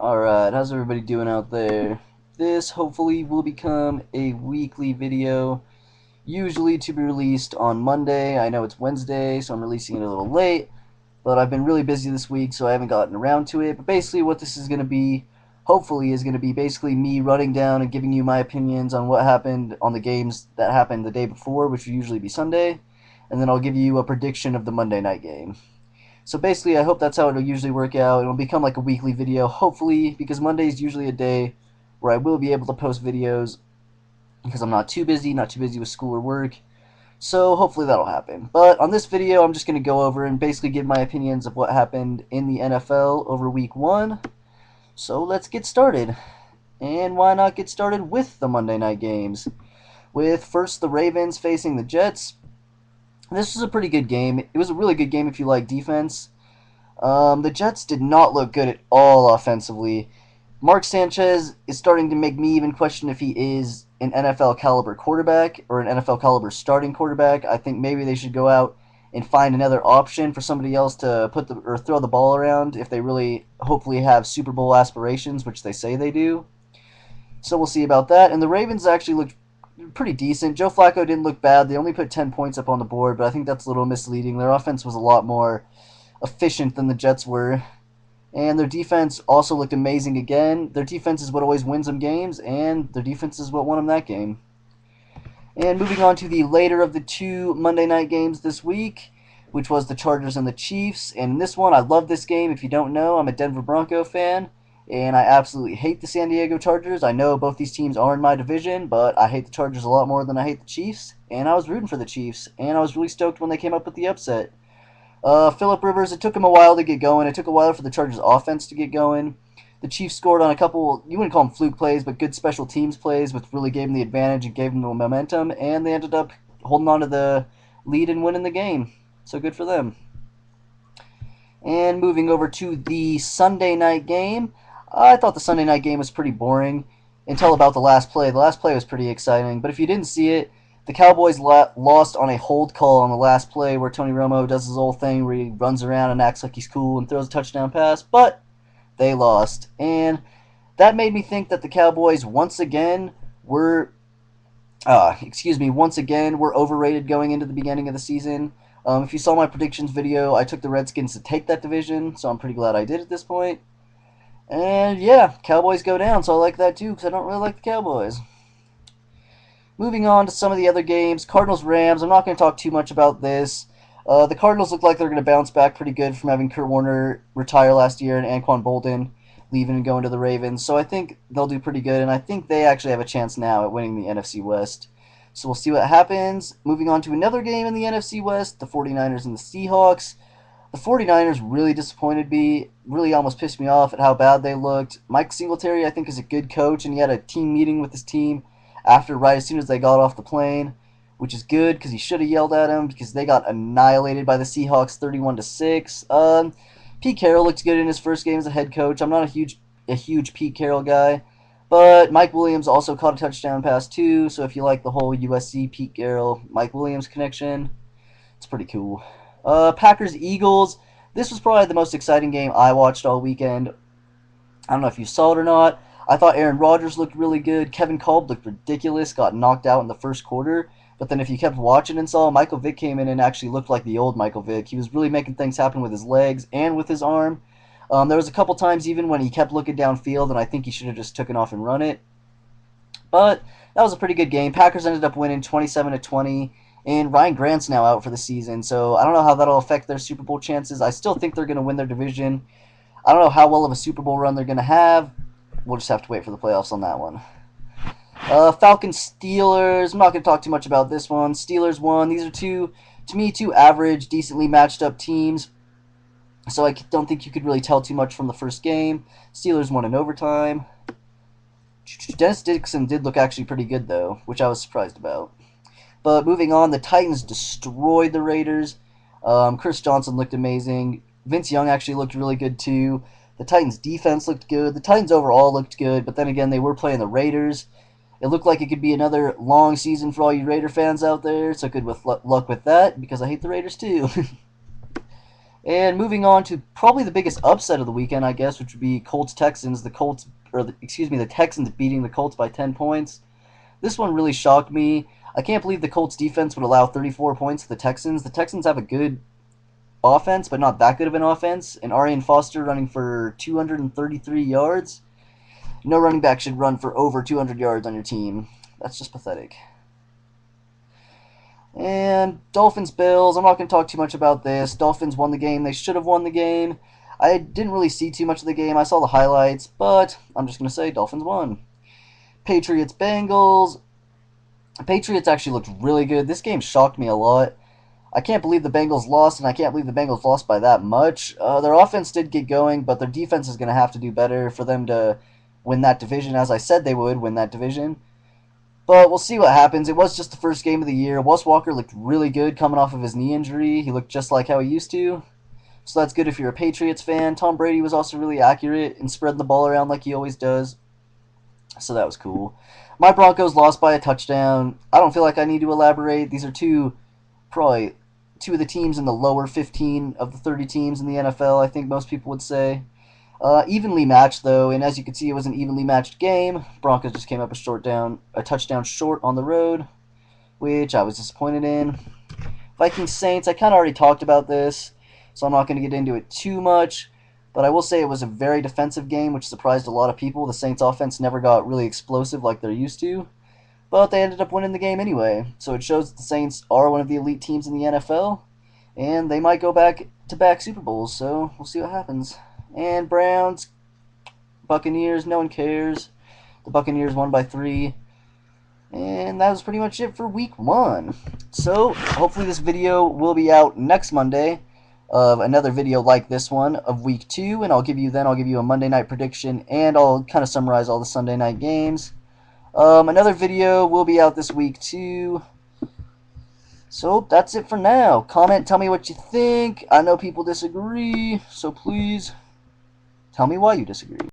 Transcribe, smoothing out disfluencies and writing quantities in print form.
Alright, how's everybody doing out there? This hopefully will become a weekly video, usually to be released on Monday. I know it's Wednesday, so I'm releasing it a little late, but I've been really busy this week, so I haven't gotten around to it. But basically what this is going to be, hopefully, is going to be basically me running down and giving you my opinions on what happened on the games that happened the day before, which would usually be Sunday, and then I'll give you a prediction of the Monday night game. So basically, I hope that's how it'll usually work out. It'll become like a weekly video, hopefully, because Monday is usually a day where I will be able to post videos because I'm not too busy with school or work. So hopefully that'll happen. But on this video, I'm just going to go over and basically give my opinions of what happened in the NFL over week 1. So let's get started. And why not get started with the Monday night games? With first the Ravens facing the Jets. This was a pretty good game. It was a really good game if you like defense. The Jets did not look good at all offensively. Mark Sanchez is starting to make me even question if he is an NFL caliber quarterback or an NFL caliber starting quarterback. I think maybe they should go out and find another option for somebody else to throw the ball around if they really hopefully have Super Bowl aspirations, which they say they do. So we'll see about that. And the Ravens actually looked pretty decent. Joe Flacco didn't look bad. They only put 10 points up on the board, but I think that's a little misleading. Their offense was a lot more efficient than the Jets were. And their defense also looked amazing again. Their defense is what always wins them games, and their defense is what won them that game. And moving on to the later of the two Monday night games this week, which was the Chargers and the Chiefs. And in this one, I love this game. If you don't know, I'm a Denver Bronco fan, and I absolutely hate the San Diego Chargers. I know both these teams are in my division, but I hate the Chargers a lot more than I hate the Chiefs. And I was rooting for the Chiefs, and I was really stoked when they came up with the upset. Phillip Rivers, it took him a while to get going. It took a while for the Chargers offense to get going. The Chiefs scored on a couple, you wouldn't call them fluke plays, but good special teams plays, which really gave them the advantage and gave them the momentum, and they ended up holding on to the lead and winning the game. So good for them. And moving over to the Sunday night game, I thought the Sunday night game was pretty boring until about the last play. The last play was pretty exciting, but if you didn't see it, the Cowboys lost on a hold call on the last play where Tony Romo does his old thing where he runs around and acts like he's cool and throws a touchdown pass, but they lost. And that made me think that the Cowboys once again were overrated going into the beginning of the season. If you saw my predictions video, I took the Redskins to take that division, so I'm pretty glad I did at this point. And yeah, Cowboys go down, so I like that too because I don't really like the Cowboys. Moving on to some of the other games, Cardinals-Rams. I'm not going to talk too much about this. The Cardinals look like they're going to bounce back pretty good from having Kurt Warner retire last year and Anquan Boldin leaving and going to the Ravens. So I think they'll do pretty good, and I think they actually have a chance now at winning the NFC West. So we'll see what happens. Moving on to another game in the NFC West, the 49ers and the Seahawks. The 49ers really disappointed me, really almost pissed me off at how bad they looked. Mike Singletary, I think, is a good coach, and he had a team meeting with his team right as soon as they got off the plane, which is good because he should have yelled at him because they got annihilated by the Seahawks 31-6. Pete Carroll looked good in his first game as a head coach. I'm not a huge Pete Carroll guy, but Mike Williams also caught a touchdown pass too, so if you like the whole USC Pete Carroll Mike Williams connection, it's pretty cool. Packers-Eagles. This was probably the most exciting game I watched all weekend. I don't know if you saw it or not. I thought Aaron Rodgers looked really good. Kevin Kolb looked ridiculous, got knocked out in the first quarter. But then if you kept watching and saw, Michael Vick came in and actually looked like the old Michael Vick. He was really making things happen with his legs and with his arm. There was a couple times even when he kept looking downfield, and I think he should have just taken off and run it. But that was a pretty good game. Packers ended up winning 27-20, and Ryan Grant's now out for the season. So I don't know how that'll affect their Super Bowl chances. I still think they're going to win their division. I don't know how well of a Super Bowl run they're going to have. We'll just have to wait for the playoffs on that one. Falcons-Steelers. I'm not going to talk too much about this one. Steelers won. These are two average, decently matched up teams. So I don't think you could really tell too much from the first game. Steelers won in overtime. Dennis Dixon did look actually pretty good, though, which I was surprised about. But moving on, the Titans destroyed the Raiders. Chris Johnson looked amazing. Vince Young actually looked really good, too. The Titans' defense looked good. The Titans overall looked good, but then again, they were playing the Raiders. It looked like it could be another long season for all you Raider fans out there, so good luck with that, because I hate the Raiders too. And moving on to probably the biggest upset of the weekend, I guess, which would be Colts-Texans. The Texans beating the Colts by 10 points. This one really shocked me. I can't believe the Colts defense would allow 34 points to the Texans. The Texans have a good offense, but not that good of an offense. And Arian Foster running for 233 yards. No running back should run for over 200 yards on your team. That's just pathetic. And Dolphins Bills, I'm not going to talk too much about this. Dolphins won the game. They should have won the game. I didn't really see too much of the game. I saw the highlights, but I'm just going to say Dolphins won. Patriots Bengals. Patriots actually looked really good. This game shocked me a lot. I can't believe the Bengals lost, and I can't believe the Bengals lost by that much. Their offense did get going, but their defense is going to have to do better for them to win that division, as I said they would win that division. But we'll see what happens. It was just the first game of the year. Wes Walker looked really good coming off of his knee injury. He looked just like how he used to. So that's good if you're a Patriots fan. Tom Brady was also really accurate in spreading the ball around like he always does. So that was cool. My Broncos lost by a touchdown. I don't feel like I need to elaborate. These are probably two of the teams in the lower 15 of the 30 teams in the NFL, I think most people would say. Evenly matched, though, and as you can see, it was an evenly matched game. Broncos just came up a touchdown short on the road, which I was disappointed in. Vikings Saints, I kind of already talked about this, so I'm not going to get into it too much. But I will say it was a very defensive game, which surprised a lot of people. The Saints offense never got really explosive like they're used to. But they ended up winning the game anyway. So it shows that the Saints are one of the elite teams in the NFL. And they might go back-to-back Super Bowls, so we'll see what happens. And Browns, Buccaneers, no one cares. The Buccaneers won by 3. And that was pretty much it for week 1. So hopefully this video will be out next Monday of another video like this one of week 2. And I'll give you a Monday night prediction, and I'll kind of summarize all the Sunday night games. Another video will be out this week too. So that's it for now. Comment, tell me what you think. I know people disagree, so please tell me why you disagree.